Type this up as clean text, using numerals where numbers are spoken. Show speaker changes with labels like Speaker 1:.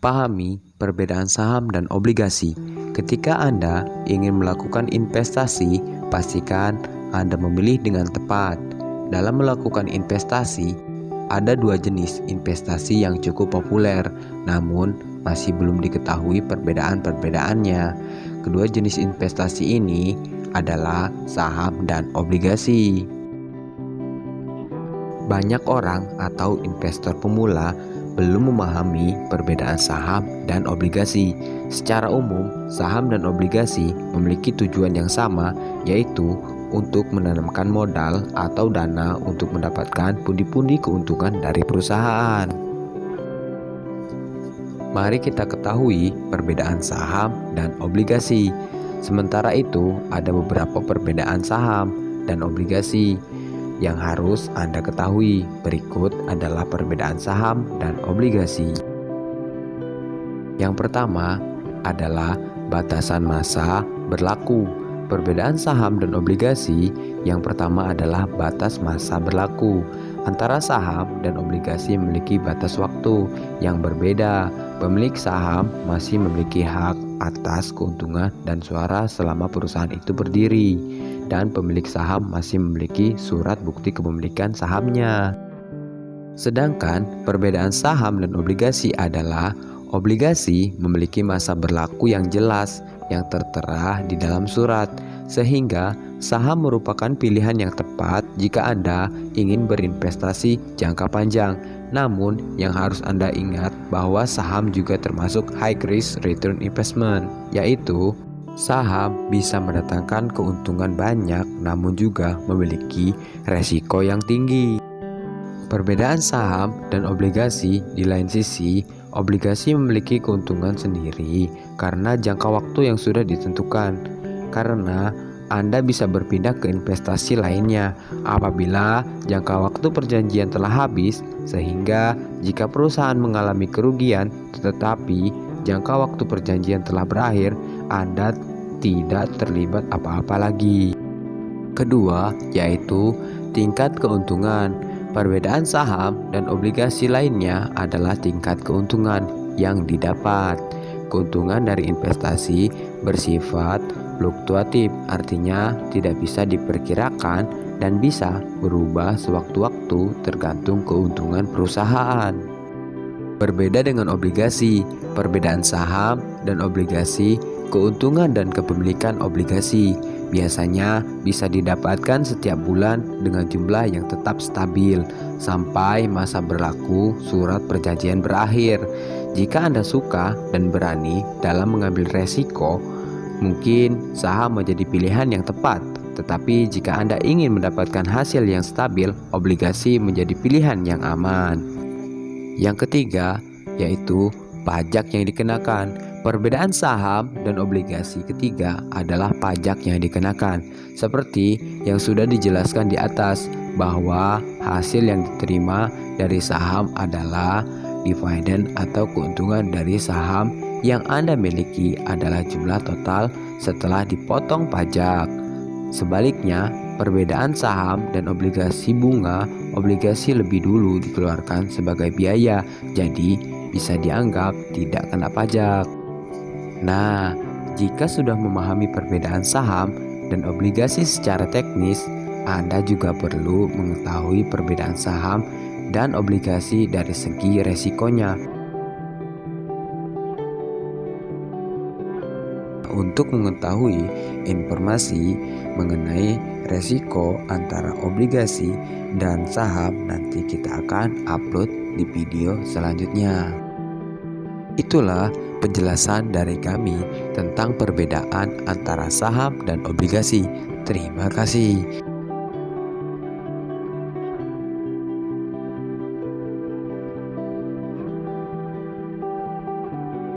Speaker 1: Pahami perbedaan saham dan obligasi. Ketika Anda ingin melakukan investasi, pastikan Anda memilih dengan tepat. Dalam melakukan investasi, ada dua jenis investasi yang cukup populer, namun masih belum diketahui perbedaan-perbedaannya. Kedua jenis investasi ini adalah saham dan obligasi. Banyak orang atau investor pemula belum memahami perbedaan saham dan obligasi. Secara umum, saham dan obligasi memiliki tujuan yang sama, yaitu untuk menanamkan modal atau dana untuk mendapatkan pundi-pundi keuntungan dari perusahaan. Mari kita ketahui perbedaan saham dan obligasi. Sementara itu, ada beberapa perbedaan saham dan obligasi yang harus Anda ketahui. Berikut adalah perbedaan saham dan obligasi. Yang pertama adalah batasan masa berlaku. Perbedaan saham dan obligasi yang pertama adalah batas masa berlaku. Antara saham dan obligasi memiliki batas waktu yang berbeda. Pemilik saham masih memiliki hak atas keuntungan dan suara selama perusahaan itu berdiri, dan pemilik saham masih memiliki surat bukti kepemilikan sahamnya. Sedangkan perbedaan saham dan obligasi adalah obligasi memiliki masa berlaku yang jelas yang tertera di dalam surat, sehingga saham merupakan pilihan yang tepat jika Anda ingin berinvestasi jangka panjang. Namun yang harus Anda ingat bahwa saham juga termasuk high risk return investment, yaitu saham bisa mendatangkan keuntungan banyak namun juga memiliki resiko yang tinggi. Perbedaan saham dan obligasi di lain sisi, obligasi memiliki keuntungan sendiri karena jangka waktu yang sudah ditentukan. Karena Anda bisa berpindah ke investasi lainnya apabila jangka waktu perjanjian telah habis, sehingga jika perusahaan mengalami kerugian tetapi jangka waktu perjanjian telah berakhir, Anda tidak terlibat apa-apa lagi. Kedua, yaitu tingkat keuntungan. Perbedaan saham dan obligasi lainnya adalah tingkat keuntungan yang didapat. Keuntungan dari investasi bersifat fluktuatif, artinya tidak bisa diperkirakan dan bisa berubah sewaktu-waktu tergantung keuntungan perusahaan. Berbeda dengan obligasi, perbedaan saham dan obligasi, keuntungan dan kepemilikan obligasi biasanya bisa didapatkan setiap bulan dengan jumlah yang tetap stabil sampai masa berlaku surat perjanjian berakhir. Jika Anda suka dan berani dalam mengambil resiko, mungkin saham menjadi pilihan yang tepat. Tetapi jika Anda ingin mendapatkan hasil yang stabil, obligasi menjadi pilihan yang aman. Yang ketiga, yaitu pajak yang dikenakan. Perbedaan saham dan obligasi ketiga adalah pajak yang dikenakan. Seperti yang sudah dijelaskan di atas, bahwa hasil yang diterima dari saham adalah dividen atau keuntungan dari saham yang Anda miliki adalah jumlah total setelah dipotong pajak. Sebaliknya, perbedaan saham dan obligasi bunga, obligasi lebih dulu dikeluarkan sebagai biaya, jadi bisa dianggap tidak kena pajak. Nah, jika sudah memahami perbedaan saham dan obligasi secara teknis, Anda juga perlu mengetahui perbedaan saham dan obligasi dari segi resikonya. Untuk mengetahui informasi mengenai resiko antara obligasi dan saham, nanti kita akan upload di video selanjutnya. Itulah penjelasan dari kami tentang perbedaan antara saham dan obligasi. Terima kasih.